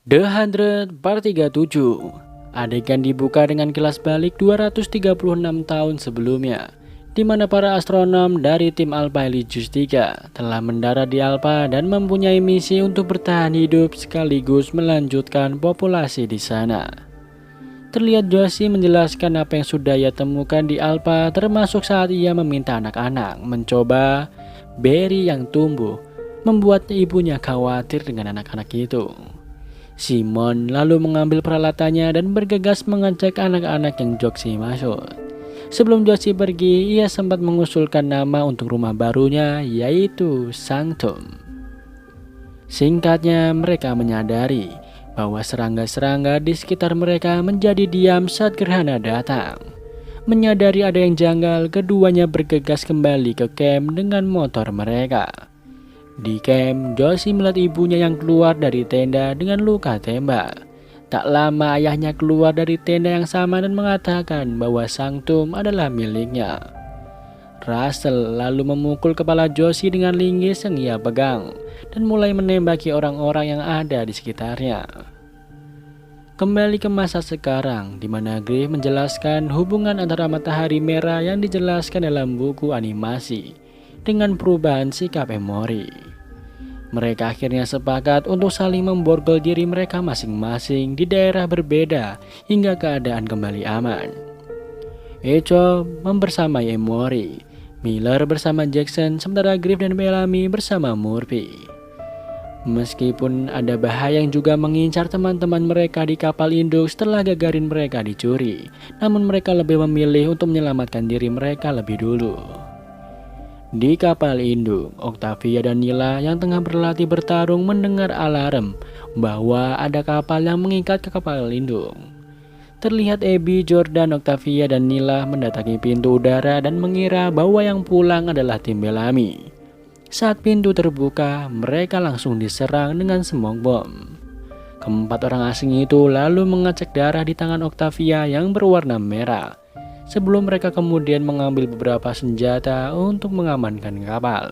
The 100 Part 37. Adegan dibuka dengan kilas balik 236 tahun sebelumnya, di mana para astronom dari tim Alpha Helios 3 telah mendarat di Alpha dan mempunyai misi untuk bertahan hidup sekaligus melanjutkan populasi di sana. Terlihat Josie menjelaskan apa yang sudah ia temukan di Alpha, termasuk saat ia meminta anak-anak mencoba beri yang tumbuh, membuat ibunya khawatir dengan anak-anak itu. Simon lalu mengambil peralatannya dan bergegas mengajak anak-anak yang Josie maksud. Sebelum Josie pergi, ia sempat mengusulkan nama untuk rumah barunya, yaitu Sanctum. Singkatnya, mereka menyadari bahwa serangga-serangga di sekitar mereka menjadi diam saat gerhana datang. Menyadari ada yang janggal, keduanya bergegas kembali ke camp dengan motor mereka. Di camp, Josie melihat ibunya yang keluar dari tenda dengan luka tembak. Tak lama ayahnya keluar dari tenda yang sama dan mengatakan bahwa Sanctum adalah miliknya. Russell lalu memukul kepala Josie dengan linggis yang ia pegang dan mulai menembaki orang-orang yang ada di sekitarnya. Kembali ke masa sekarang, di mana Griff menjelaskan hubungan antara matahari merah yang dijelaskan dalam buku animasi dengan perubahan sikap Emory. Mereka akhirnya sepakat untuk saling memborgol diri mereka masing-masing di daerah berbeda hingga keadaan kembali aman. Echo membersamai Emory, Miller bersama Jackson, sementara Griff dan Bellamy bersama Murphy. Meskipun ada bahaya yang juga mengincar teman-teman mereka di kapal induk setelah gagarin mereka dicuri, namun mereka lebih memilih untuk menyelamatkan diri mereka lebih dulu. Di kapal induk, Octavia dan Nila yang tengah berlatih bertarung mendengar alarm bahwa ada kapal yang mengikat ke kapal induk. Terlihat Abby, Jordan, Octavia, dan Nila mendatangi pintu udara dan mengira bahwa yang pulang adalah tim Bellamy. Saat pintu terbuka, mereka langsung diserang dengan smoke bomb. Keempat orang asing itu lalu mengecek darah di tangan Octavia yang berwarna merah, sebelum mereka kemudian mengambil beberapa senjata untuk mengamankan kapal.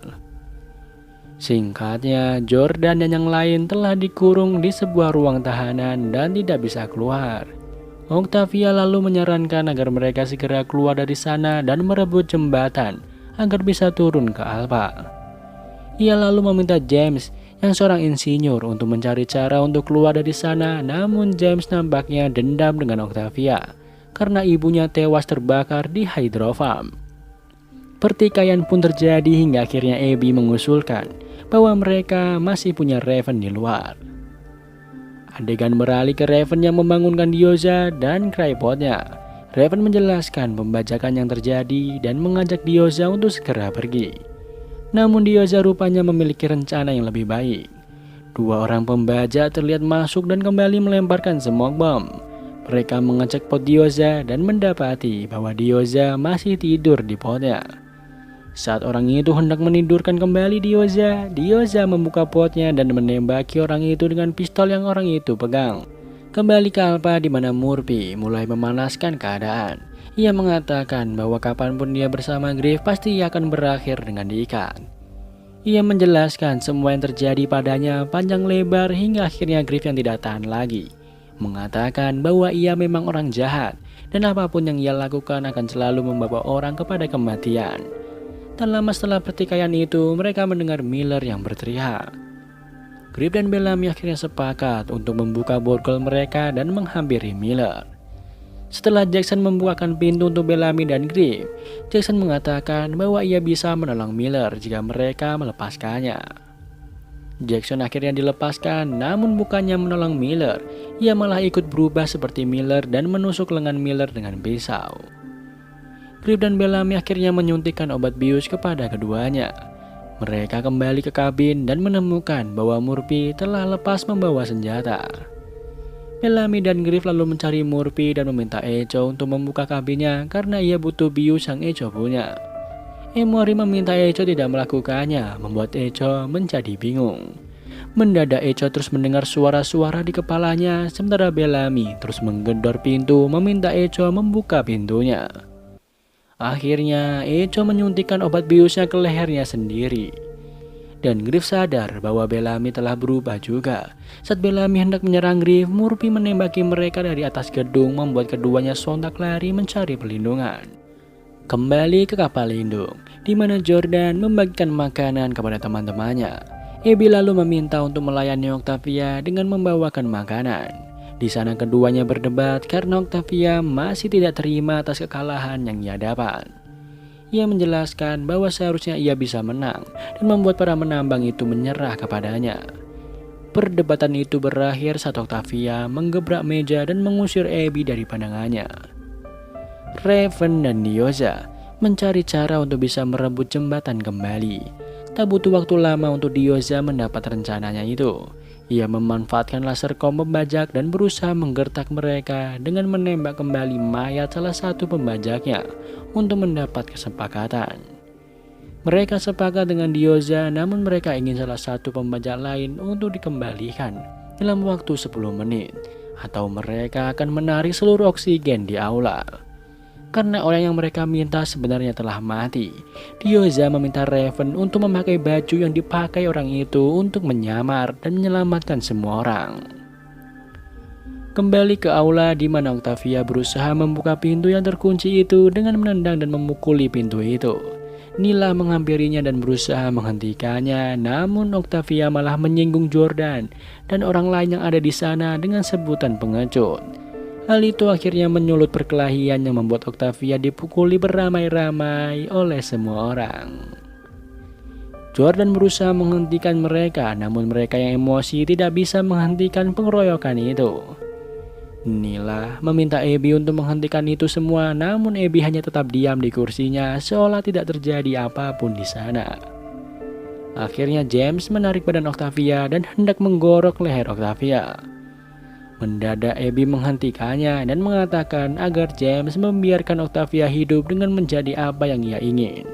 Singkatnya, Jordan dan yang lain telah dikurung di sebuah ruang tahanan dan tidak bisa keluar. Octavia lalu menyarankan agar mereka segera keluar dari sana dan merebut jembatan agar bisa turun ke Alpha. Ia lalu meminta James yang seorang insinyur untuk mencari cara untuk keluar dari sana, namun James nampaknya dendam dengan Octavia karena ibunya tewas terbakar di hydrofarm. Pertikaian pun terjadi hingga akhirnya Abby mengusulkan bahwa mereka masih punya Raven di luar. Adegan beralih ke Raven yang membangunkan Diyoza dan Crypodnya. Raven menjelaskan pembajakan yang terjadi dan mengajak Diyoza untuk segera pergi. Namun Diyoza rupanya memiliki rencana yang lebih baik. Dua orang pembajak terlihat masuk dan kembali melemparkan smoke bomb. Mereka mengecek pot Diyoza dan mendapati bahwa Diyoza masih tidur di potnya. Saat orang itu hendak menidurkan kembali Diyoza, Diyoza membuka potnya dan menembaki orang itu dengan pistol yang orang itu pegang. Kembali ke Alpha di mana Murphy mulai memanaskan keadaan. Ia mengatakan bahwa kapanpun dia bersama Griff pasti ia akan berakhir dengan diikat. Ia menjelaskan semua yang terjadi padanya panjang lebar hingga akhirnya Griff yang tidak tahan lagi mengatakan bahwa ia memang orang jahat dan apapun yang ia lakukan akan selalu membawa orang kepada kematian. Tak lama setelah pertikaian itu, mereka mendengar Miller yang berteriak. Griff dan Bellamy akhirnya sepakat untuk membuka borgol mereka dan menghampiri Miller. Setelah Jackson membukakan pintu untuk Bellamy dan Griff, Jackson mengatakan bahwa ia bisa menolong Miller jika mereka melepaskannya. Jackson akhirnya dilepaskan, namun bukannya menolong Miller, ia malah ikut berubah seperti Miller dan menusuk lengan Miller dengan pisau. Griff dan Bellamy akhirnya menyuntikkan obat bius kepada keduanya. Mereka kembali ke kabin dan menemukan bahwa Murphy telah lepas membawa senjata. Bellamy dan Griff lalu mencari Murphy dan meminta Echo untuk membuka kabinnya karena ia butuh bius yang Echo punya. Emory meminta Echo tidak melakukannya, membuat Echo menjadi bingung. Mendadak Echo terus mendengar suara-suara di kepalanya, sementara Bellamy terus menggedor pintu meminta Echo membuka pintunya. Akhirnya Echo menyuntikkan obat biusnya ke lehernya sendiri. Dan Griff sadar bahwa Bellamy telah berubah juga. Saat Bellamy hendak menyerang Griff, Murphy menembaki mereka dari atas gedung, membuat keduanya sontak lari mencari perlindungan. Kembali ke kapal induk, di mana Jordan membagikan makanan kepada teman-temannya. Abby lalu meminta untuk melayani Octavia dengan membawakan makanan. Di sana keduanya berdebat karena Octavia masih tidak terima atas kekalahan yang ia dapat. Ia menjelaskan bahwa seharusnya ia bisa menang dan membuat para menambang itu menyerah kepadanya. Perdebatan itu berakhir saat Octavia menggebrak meja dan mengusir Abby dari pandangannya. Raven dan Diyoza mencari cara untuk bisa merebut jembatan kembali. Tak butuh waktu lama untuk Diyoza mendapat rencananya itu. Ia memanfaatkan lasercom pembajak dan berusaha menggertak mereka dengan menembak kembali mayat salah satu pembajaknya untuk mendapat kesepakatan. Mereka sepakat dengan Diyoza, namun mereka ingin salah satu pembajak lain untuk dikembalikan dalam waktu 10 menit, atau mereka akan menarik seluruh oksigen di aula. Karena orang yang mereka minta sebenarnya telah mati, Diyoza meminta Raven untuk memakai baju yang dipakai orang itu untuk menyamar dan menyelamatkan semua orang. Kembali ke aula di mana Octavia berusaha membuka pintu yang terkunci itu dengan menendang dan memukuli pintu itu. Nila menghampirinya dan berusaha menghentikannya, namun Octavia malah menyinggung Jordan dan orang lain yang ada di sana dengan sebutan pengecut. Hal itu akhirnya menyulut perkelahian yang membuat Octavia dipukuli beramai-ramai oleh semua orang. Jordan berusaha menghentikan mereka, namun mereka yang emosi tidak bisa menghentikan pengeroyokan itu. Nila meminta Abby untuk menghentikan itu semua, namun Abby hanya tetap diam di kursinya seolah tidak terjadi apapun di sana. Akhirnya James menarik badan Octavia dan hendak menggorok leher Octavia. Mendadak Abby menghentikannya dan mengatakan agar James membiarkan Octavia hidup dengan menjadi apa yang ia ingin.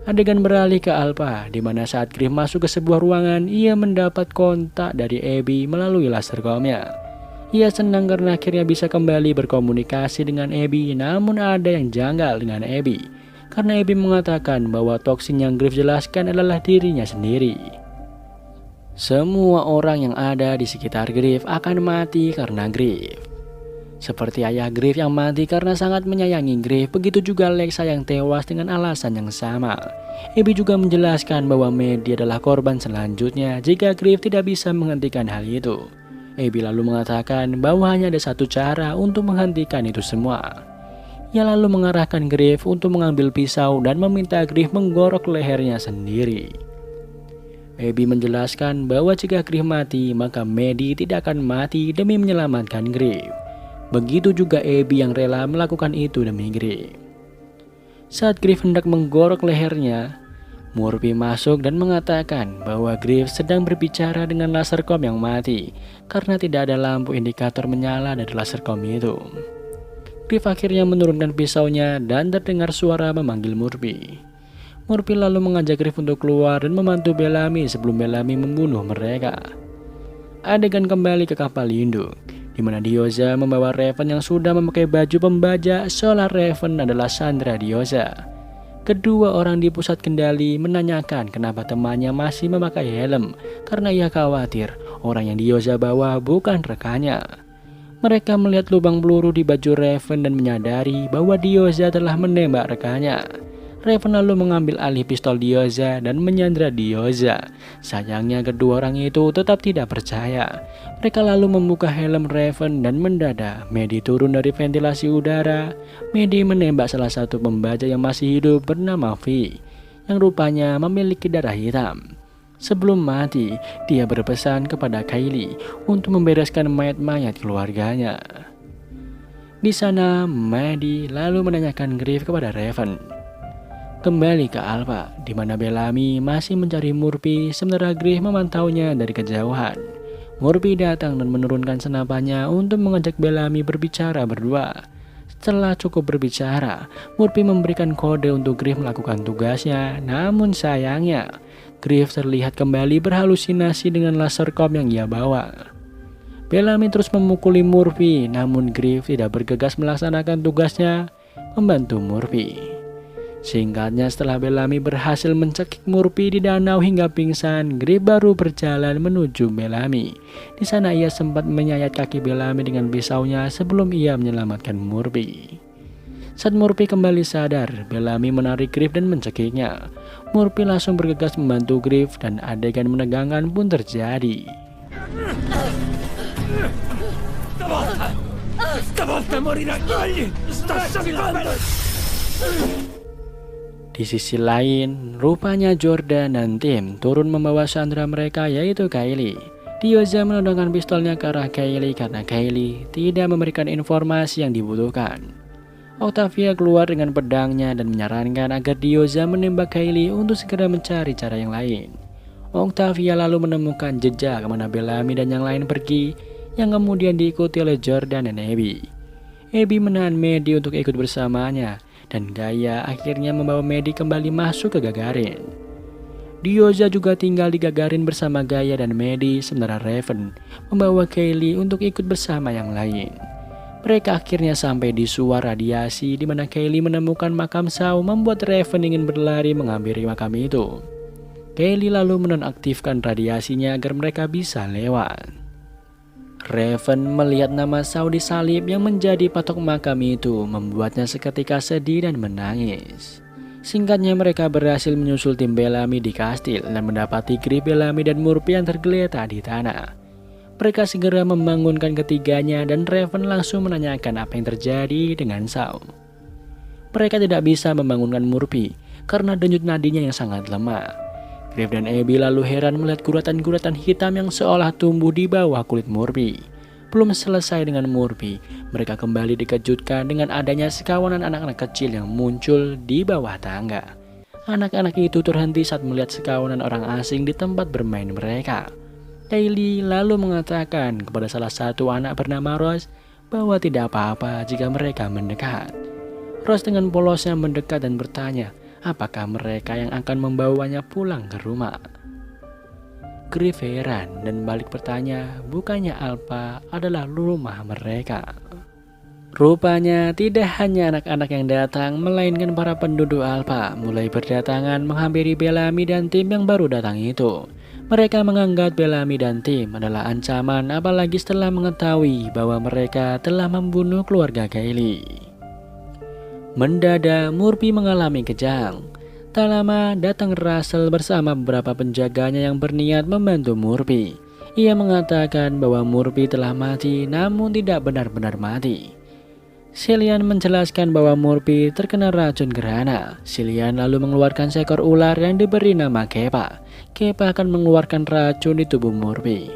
Adegan beralih ke Alpha, di mana saat Griff masuk ke sebuah ruangan, ia mendapat kontak dari Abby melalui lasercomnya. Ia senang karena akhirnya bisa kembali berkomunikasi dengan Abby, namun ada yang janggal dengan Abby, karena Abby mengatakan bahwa toksin yang Griff jelaskan adalah dirinya sendiri. Semua orang yang ada di sekitar Griff akan mati karena Griff. Seperti ayah Griff yang mati karena sangat menyayangi Griff, begitu juga Lexa yang tewas dengan alasan yang sama. Abby juga menjelaskan bahwa Maddie adalah korban selanjutnya jika Griff tidak bisa menghentikan hal itu. Abby lalu mengatakan bahwa hanya ada satu cara untuk menghentikan itu semua. Ia lalu mengarahkan Griff untuk mengambil pisau dan meminta Griff menggorok lehernya sendiri. Abby menjelaskan bahwa jika Griff mati, maka Maddie tidak akan mati demi menyelamatkan Griff. Begitu juga Abby yang rela melakukan itu demi Griff. Saat Griff hendak menggorok lehernya, Murphy masuk dan mengatakan bahwa Griff sedang berbicara dengan lasercom yang mati karena tidak ada lampu indikator menyala dari lasercom itu. Griff akhirnya menurunkan pisaunya dan terdengar suara memanggil Murphy. Murphy lalu mengajak Griff untuk keluar dan membantu Bellamy sebelum Bellamy membunuh mereka. Adegan kembali ke kapal induk, di mana Diyoza membawa Raven yang sudah memakai baju pembajak seolah Raven adalah Sandra Diyoza. Kedua orang di pusat kendali menanyakan kenapa temannya masih memakai helm karena ia khawatir orang yang Diyoza bawa bukan rekannya. Mereka melihat lubang peluru di baju Raven dan menyadari bahwa Diyoza telah menembak rekannya. Raven lalu mengambil alih pistol Diyoza dan menyandra Diyoza. Sayangnya kedua orang itu tetap tidak percaya. Mereka lalu membuka helm Raven dan mendadak Maddie turun dari ventilasi udara. Maddie menembak salah satu pembajak yang masih hidup bernama V, yang rupanya memiliki darah hitam. Sebelum mati, dia berpesan kepada Kylie untuk membereskan mayat-mayat keluarganya. Di sana, Maddie lalu menanyakan Griff kepada Raven. Kembali ke Alpha, di mana Bellamy masih mencari Murphy sementara Griff memantaunya dari kejauhan. Murphy datang dan menurunkan senapannya untuk mengajak Bellamy berbicara berdua. Setelah cukup berbicara, Murphy memberikan kode untuk Griff melakukan tugasnya, namun sayangnya Griff terlihat kembali berhalusinasi dengan lasercom yang ia bawa. Bellamy terus memukuli Murphy, namun Griff tidak bergegas melaksanakan tugasnya membantu Murphy. Singkatnya, setelah Bellamy berhasil mencekik Murphy di danau hingga pingsan, Griff baru berjalan menuju Bellamy. Di sana ia sempat menyayat kaki Bellamy dengan pisaunya sebelum ia menyelamatkan Murphy. Saat Murphy kembali sadar, Bellamy menarik Griff dan mencekiknya. Murphy langsung bergegas membantu Griff dan adegan menegangkan pun terjadi. Di sisi lain, rupanya Jordan dan tim turun membawa sandera mereka, yaitu Kylie. Diyoza menodongkan pistolnya ke arah Kylie karena Kylie tidak memberikan informasi yang dibutuhkan. Octavia keluar dengan pedangnya dan menyarankan agar Diyoza menembak Kylie untuk segera mencari cara yang lain. Octavia lalu menemukan jejak kemana Bellamy dan yang lain pergi, yang kemudian diikuti oleh Jordan dan Abby. Abby menahan Maddie untuk ikut bersamanya, dan Gaia akhirnya membawa Maddie kembali masuk ke Gagarin. Diyoza juga tinggal di Gagarin bersama Gaia dan Maddie, sementara Raven membawa Kylie untuk ikut bersama yang lain. Mereka akhirnya sampai di suar radiasi di mana Kylie menemukan makam Shaw, membuat Raven ingin berlari menghampiri makam itu. Kylie lalu menonaktifkan radiasinya agar mereka bisa lewat. Raven melihat nama Shaw disalib yang menjadi patok makam itu, membuatnya seketika sedih dan menangis. Singkatnya, mereka berhasil menyusul tim Bellamy di kastil dan mendapati Griff, Bellamy dan Murphy yang tergeletak di tanah. Mereka segera membangunkan ketiganya dan Raven langsung menanyakan apa yang terjadi dengan Shaw. Mereka tidak bisa membangunkan Murphy karena denyut nadinya yang sangat lemah. Griff dan Abby lalu heran melihat guratan-guratan hitam yang seolah tumbuh di bawah kulit Murphy. Belum selesai dengan Murphy, mereka kembali dikejutkan dengan adanya sekawanan anak-anak kecil yang muncul di bawah tangga. Anak-anak itu terhenti saat melihat sekawanan orang asing di tempat bermain mereka. Kylie lalu mengatakan kepada salah satu anak bernama Rose bahwa tidak apa-apa jika mereka mendekat. Rose dengan polosnya mendekat dan bertanya, apakah mereka yang akan membawanya pulang ke rumah. Griff heran dan balik bertanya, bukannya Alpha adalah rumah mereka. Rupanya tidak hanya anak-anak yang datang, melainkan para penduduk Alpha mulai berdatangan menghampiri Bellamy dan tim yang baru datang itu. Mereka menganggap Bellamy dan tim adalah ancaman, apalagi setelah mengetahui bahwa mereka telah membunuh keluarga Kylie. Mendadak Murphy mengalami kejang. Tak lama datang Russell bersama beberapa penjaganya yang berniat membantu Murphy. Ia mengatakan bahwa Murphy telah mati namun tidak benar-benar mati. Cillian menjelaskan bahwa Murphy terkena racun gerhana. Cillian lalu mengeluarkan seekor ular yang diberi nama Kepa. Kepa akan mengeluarkan racun di tubuh Murphy.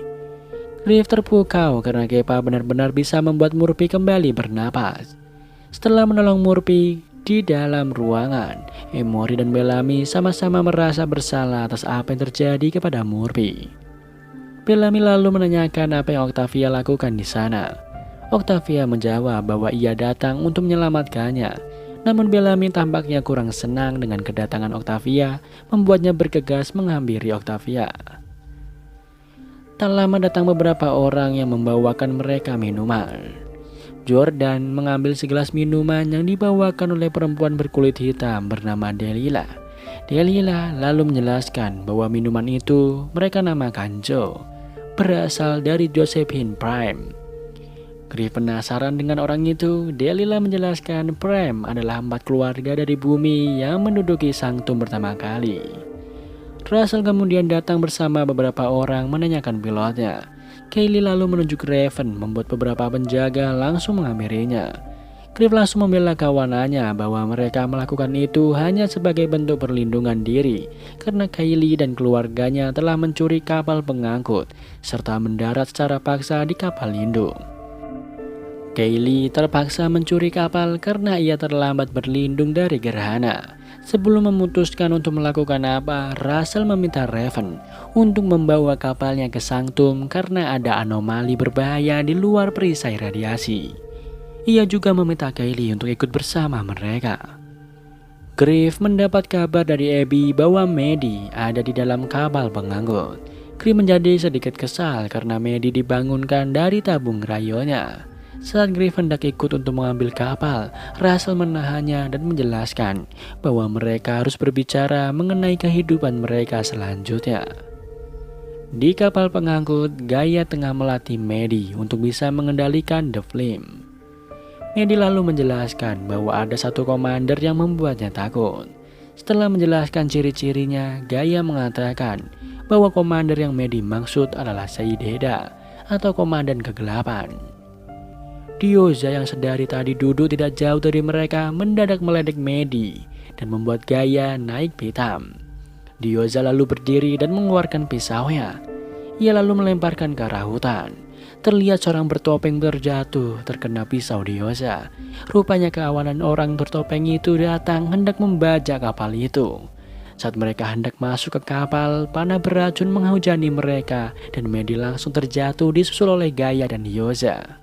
Griff terpukau karena Kepa benar-benar bisa membuat Murphy kembali bernapas. Setelah menolong Murphy di dalam ruangan, Emory dan Bellamy sama-sama merasa bersalah atas apa yang terjadi kepada Murphy. Bellamy lalu menanyakan apa yang Octavia lakukan di sana. Octavia menjawab bahwa ia datang untuk menyelamatkannya. Namun Bellamy tampaknya kurang senang dengan kedatangan Octavia, membuatnya bergegas menghampiri Octavia. Tak lama datang beberapa orang yang membawakan mereka minuman. Jordan mengambil segelas minuman yang dibawakan oleh perempuan berkulit hitam bernama Delilah. Delilah lalu menjelaskan bahwa minuman itu mereka namakan Joe, berasal dari Josephine Prime. Griff penasaran dengan orang itu. Delilah menjelaskan Prime adalah 4 keluarga dari bumi yang menduduki sanctum pertama kali. Russell kemudian datang bersama beberapa orang menanyakan pilotnya. Kylie lalu menunjuk Raven, membuat beberapa penjaga langsung menghampirinya. Griff langsung membela kawanannya bahwa mereka melakukan itu hanya sebagai bentuk perlindungan diri karena Kylie dan keluarganya telah mencuri kapal pengangkut serta mendarat secara paksa di kapal induk. Kylie terpaksa mencuri kapal karena ia terlambat berlindung dari gerhana. Sebelum memutuskan untuk melakukan apa, Russell meminta Raven untuk membawa kapalnya ke sanctum karena ada anomali berbahaya di luar perisai radiasi. Ia juga meminta Kylie untuk ikut bersama mereka. Griff mendapat kabar dari Abby bahwa Maddie ada di dalam kapal pengangkut. Griff menjadi sedikit kesal karena Maddie dibangunkan dari tabung rayonnya. Saat Griff hendak ikut untuk mengambil kapal, Russell menahannya dan menjelaskan bahwa mereka harus berbicara mengenai kehidupan mereka selanjutnya. Di kapal pengangkut, Gaia tengah melatih Maddie untuk bisa mengendalikan The Flame. Maddie lalu menjelaskan bahwa ada satu komander yang membuatnya takut. Setelah menjelaskan ciri-cirinya, Gaia mengatakan bahwa komander yang Maddie maksud adalah Said Heda atau komandan kegelapan. Diyoza yang sedari tadi duduk tidak jauh dari mereka mendadak meledek Maddie dan membuat Gaia naik pitam. Diyoza lalu berdiri dan mengeluarkan pisaunya. Ia lalu melemparkan ke arah hutan. Terlihat seorang bertopeng terjatuh terkena pisau Diyoza. Rupanya kawanan orang bertopeng itu datang hendak membajak kapal itu. Saat mereka hendak masuk ke kapal, panah beracun menghujani mereka dan Maddie langsung terjatuh disusul oleh Gaia dan Diyoza.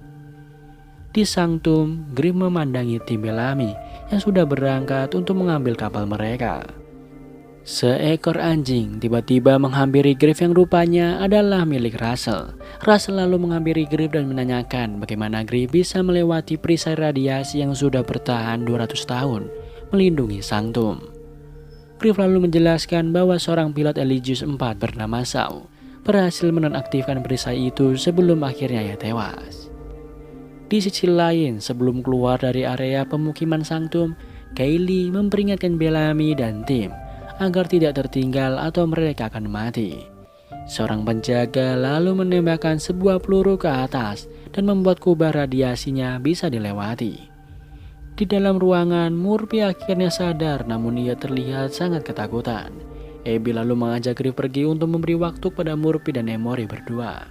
Di Sanctum, Griff memandangi tim Bellamy yang sudah berangkat untuk mengambil kapal mereka. Seekor anjing tiba-tiba menghampiri Griff yang rupanya adalah milik Russell. Russell lalu menghampiri Griff dan menanyakan bagaimana Griff bisa melewati perisai radiasi yang sudah bertahan 200 tahun melindungi Sanctum. Griff lalu menjelaskan bahwa seorang pilot Eligius 4 bernama Shaw berhasil menonaktifkan perisai itu sebelum akhirnya ia tewas. Di sisi lain, sebelum keluar dari area pemukiman Sanctum, Kaylee memperingatkan Bellamy dan tim agar tidak tertinggal atau mereka akan mati. Seorang penjaga lalu menembakkan sebuah peluru ke atas dan membuat kubah radiasinya bisa dilewati. Di dalam ruangan, Murphy akhirnya sadar namun ia terlihat sangat ketakutan. Abby lalu mengajak Griff pergi untuk memberi waktu pada Murphy dan Emory berdua.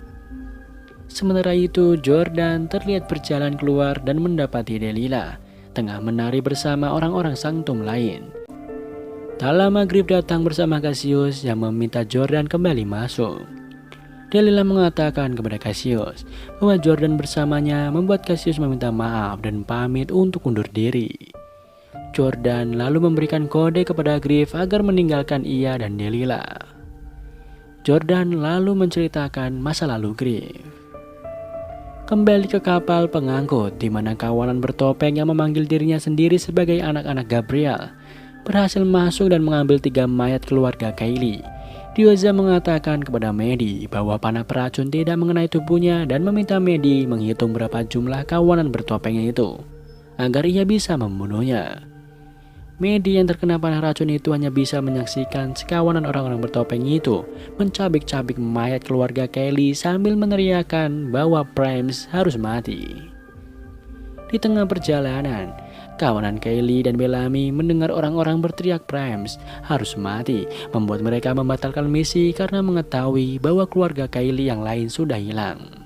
Sementara itu, Jordan terlihat berjalan keluar dan mendapati Delilah tengah menari bersama orang-orang Sanctum lain. Tak lama Griff datang bersama Cassius yang meminta Jordan kembali masuk. Delilah mengatakan kepada Cassius bahwa Jordan bersamanya membuat Cassius meminta maaf dan pamit untuk undur diri. Jordan lalu memberikan kode kepada Griff agar meninggalkan ia dan Delilah. Jordan lalu menceritakan masa lalu Griff. Kembali ke kapal pengangkut di mana kawanan bertopeng yang memanggil dirinya sendiri sebagai anak-anak Gabriel berhasil masuk dan mengambil 3 mayat keluarga Kaylee. Diyoza mengatakan kepada Maddie bahwa panah beracun tidak mengenai tubuhnya dan meminta Maddie menghitung berapa jumlah kawanan bertopeng itu agar ia bisa membunuhnya. Maddie yang terkena panah racun itu hanya bisa menyaksikan sekawanan orang-orang bertopeng itu mencabik-cabik mayat keluarga Kaylee sambil meneriakkan bahwa Primes harus mati. Di tengah perjalanan, kawanan Kaylee dan Bellamy mendengar orang-orang berteriak Primes harus mati, membuat mereka membatalkan misi karena mengetahui bahwa keluarga Kaylee yang lain sudah hilang.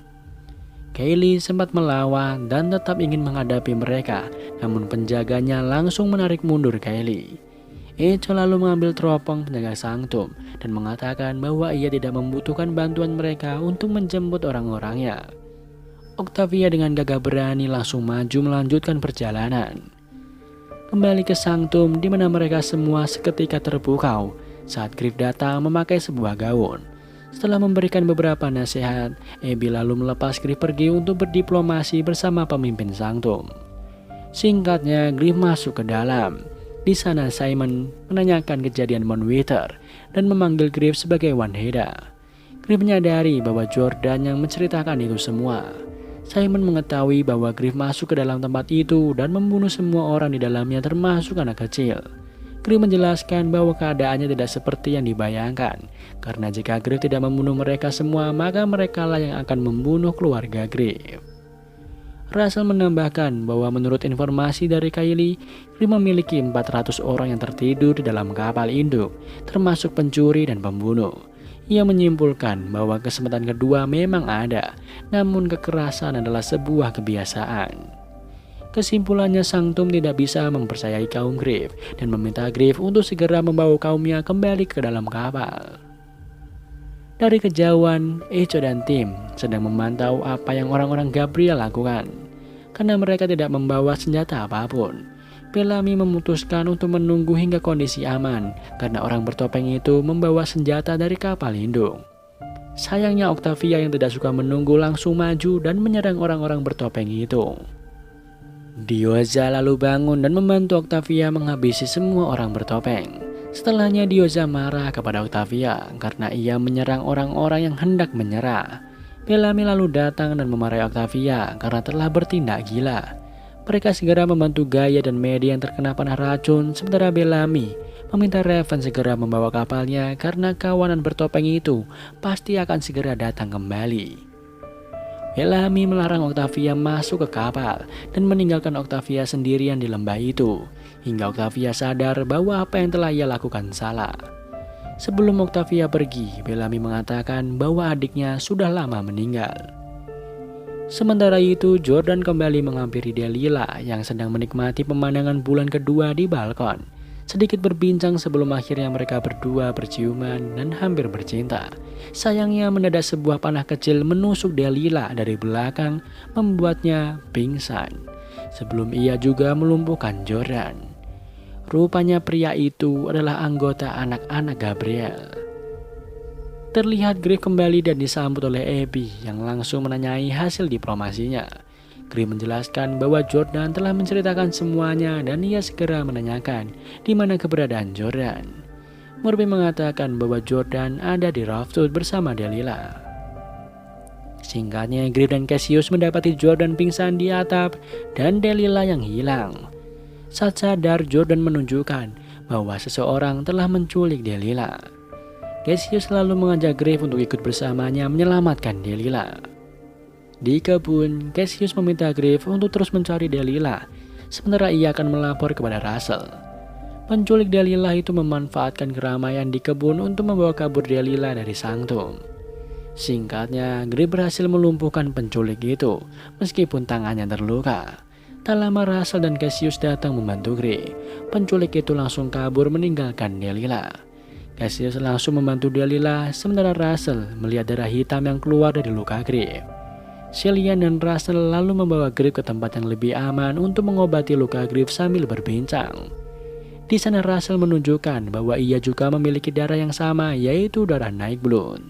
Kaylee sempat melawan dan tetap ingin menghadapi mereka, namun penjaganya langsung menarik mundur Kaylee. Echo lalu mengambil teropong penjaga Sanctum dan mengatakan bahwa ia tidak membutuhkan bantuan mereka untuk menjemput orang-orangnya. Octavia dengan gagah berani langsung maju melanjutkan perjalanan. Kembali ke Sanctum di mana mereka semua seketika terpukau saat Griff datang memakai sebuah gaun. Setelah memberikan beberapa nasihat, Abby lalu melepas Griff pergi untuk berdiplomasi bersama pemimpin Sanctum. Singkatnya, Griff masuk ke dalam. Di sana Simon menanyakan kejadian Moonwither dan memanggil Griff sebagai Wanheda. Griff menyadari bahwa Jordan yang menceritakan itu semua. Simon mengetahui bahwa Griff masuk ke dalam tempat itu dan membunuh semua orang di dalamnya termasuk anak kecil. Griff menjelaskan bahwa keadaannya tidak seperti yang dibayangkan, karena jika Griff tidak membunuh mereka semua, maka merekalah yang akan membunuh keluarga Griff. Russell menambahkan bahwa menurut informasi dari Kaylee, Griff memiliki 400 orang yang tertidur di dalam kapal induk, termasuk pencuri dan pembunuh. Ia menyimpulkan bahwa kesempatan kedua memang ada, namun kekerasan adalah sebuah kebiasaan. Kesimpulannya, Sanctum tidak bisa mempercayai kaum Griff dan meminta Griff untuk segera membawa kaumnya kembali ke dalam kapal. Dari kejauhan, Echo dan tim sedang memantau apa yang orang-orang Gabriel lakukan. Karena mereka tidak membawa senjata apapun, Bellamy memutuskan untuk menunggu hingga kondisi aman karena orang bertopeng itu membawa senjata dari kapal induk. Sayangnya Octavia yang tidak suka menunggu langsung maju dan menyerang orang-orang bertopeng itu. Diyoza lalu bangun dan membantu Octavia menghabisi semua orang bertopeng. Setelahnya Diyoza marah kepada Octavia karena ia menyerang orang-orang yang hendak menyerah. Bellamy lalu datang dan memarahi Octavia karena telah bertindak gila. Mereka segera membantu Gaia dan Medi yang terkena panah racun, sementara Bellamy meminta Raven segera membawa kapalnya karena kawanan bertopeng itu pasti akan segera datang kembali. Bellamy melarang Octavia masuk ke kapal dan meninggalkan Octavia sendirian di lembah itu, hingga Octavia sadar bahwa apa yang telah ia lakukan salah. Sebelum Octavia pergi, Bellamy mengatakan bahwa adiknya sudah lama meninggal. Sementara itu, Jordan kembali menghampiri Delilah yang sedang menikmati pemandangan bulan kedua di balkon. Sedikit berbincang sebelum akhirnya mereka berdua berciuman dan hampir bercinta. Sayangnya mendadak sebuah panah kecil menusuk Delilah dari belakang, membuatnya pingsan. Sebelum ia juga melumpuhkan Jordan. Rupanya pria itu adalah anggota anak-anak Gabriel. Terlihat Griff kembali dan disambut oleh Abby yang langsung menanyai hasil diplomasinya. Griff menjelaskan bahwa Jordan telah menceritakan semuanya dan ia segera menanyakan di mana keberadaan Jordan. Murphy mengatakan bahwa Jordan ada di Roftwood bersama Delilah. Singkatnya, Griff dan Cassius mendapati Jordan pingsan di atap dan Delilah yang hilang. Saat sadar, Jordan menunjukkan bahwa seseorang telah menculik Delilah. Cassius lalu mengajak Griff untuk ikut bersamanya menyelamatkan Delilah. Di kebun, Cassius meminta Griff untuk terus mencari Delilah, sementara ia akan melapor kepada Russell. Penculik Delilah itu memanfaatkan keramaian di kebun untuk membawa kabur Delilah dari Sanctum. Singkatnya, Griff berhasil melumpuhkan penculik itu, meskipun tangannya terluka. Tak lama Russell dan Cassius datang membantu Griff. Penculik itu langsung kabur meninggalkan Delilah. Cassius langsung membantu Delilah, sementara Russell melihat darah hitam yang keluar dari luka Griff. Cillian dan Russell lalu membawa Griff ke tempat yang lebih aman untuk mengobati luka Griff sambil berbincang. Di sana Russell menunjukkan bahwa ia juga memiliki darah yang sama, yaitu darah Nightblood.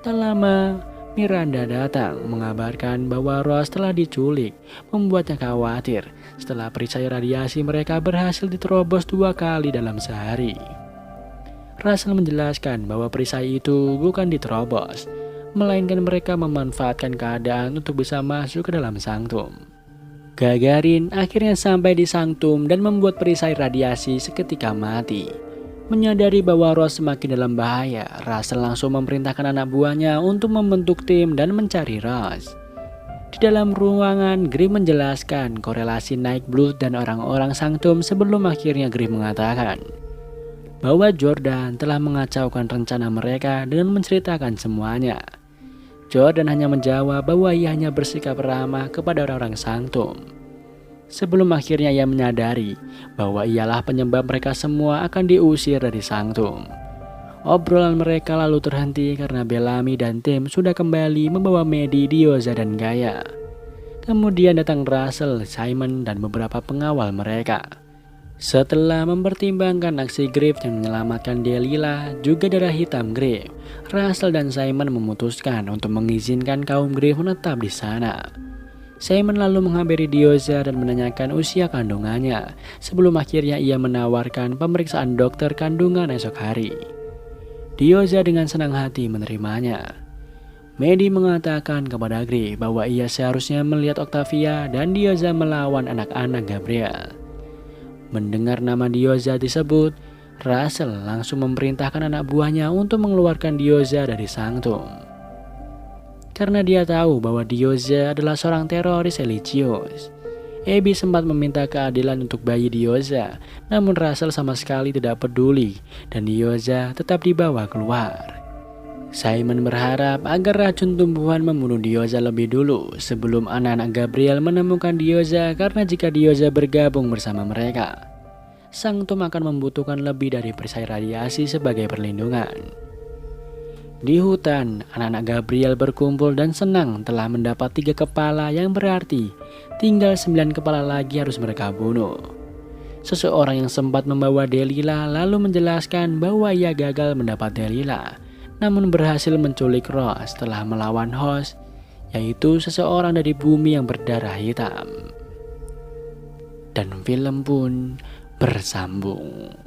Tak lama, Miranda datang mengabarkan bahwa Rose telah diculik, membuatnya khawatir setelah perisai radiasi mereka berhasil diterobos 2 kali dalam sehari. Russell menjelaskan bahwa perisai itu bukan diterobos, melainkan mereka memanfaatkan keadaan untuk bisa masuk ke dalam Sanctum. Gagarin akhirnya sampai di Sanctum dan membuat perisai radiasi seketika mati. Menyadari bahwa Rose semakin dalam bahaya, Russell langsung memerintahkan anak buahnya untuk membentuk tim dan mencari Rose. Di dalam ruangan, Griff menjelaskan korelasi Nightblood dan orang-orang Sanctum sebelum akhirnya Griff mengatakan bahwa Jordan telah mengacaukan rencana mereka dengan menceritakan semuanya. Jordan hanya menjawab bahwa ia hanya bersikap ramah kepada orang-orang Sanctum. Sebelum akhirnya ia menyadari bahwa ialah penyebab mereka semua akan diusir dari Sanctum. Obrolan mereka lalu terhenti karena Bellamy dan tim sudah kembali membawa Medi, Diyoza, dan Gaia. Kemudian datang Russell, Simon, dan beberapa pengawal mereka. Setelah mempertimbangkan aksi Griff yang menyelamatkan Delilah, juga darah hitam Griff, Russell dan Simon memutuskan untuk mengizinkan kaum Griff menetap di sana. Simon lalu menghampiri Diyoza dan menanyakan usia kandungannya, sebelum akhirnya ia menawarkan pemeriksaan dokter kandungan esok hari. Diyoza dengan senang hati menerimanya. Medi mengatakan kepada Griff bahwa ia seharusnya melihat Octavia dan Diyoza melawan anak-anak Gabriel. Mendengar nama Diyoza disebut, Russell langsung memerintahkan anak buahnya untuk mengeluarkan Diyoza dari Sanctum. Karena dia tahu bahwa Diyoza adalah seorang teroris religius. Abby sempat meminta keadilan untuk bayi Diyoza, namun Russell sama sekali tidak peduli dan Diyoza tetap dibawa keluar. Simon berharap agar racun tumbuhan membunuh Diyoza lebih dulu sebelum anak-anak Gabriel menemukan Diyoza, karena jika Diyoza bergabung bersama mereka, Sanctum akan membutuhkan lebih dari perisai radiasi sebagai perlindungan. Di hutan, anak-anak Gabriel berkumpul dan senang telah mendapat 3 kepala, yang berarti tinggal 9 kepala lagi harus mereka bunuh. Seseorang yang sempat membawa Delilah lalu menjelaskan bahwa ia gagal mendapat Delilah namun berhasil menculik Rose setelah melawan host, yaitu seseorang dari bumi yang berdarah hitam. Dan film pun bersambung.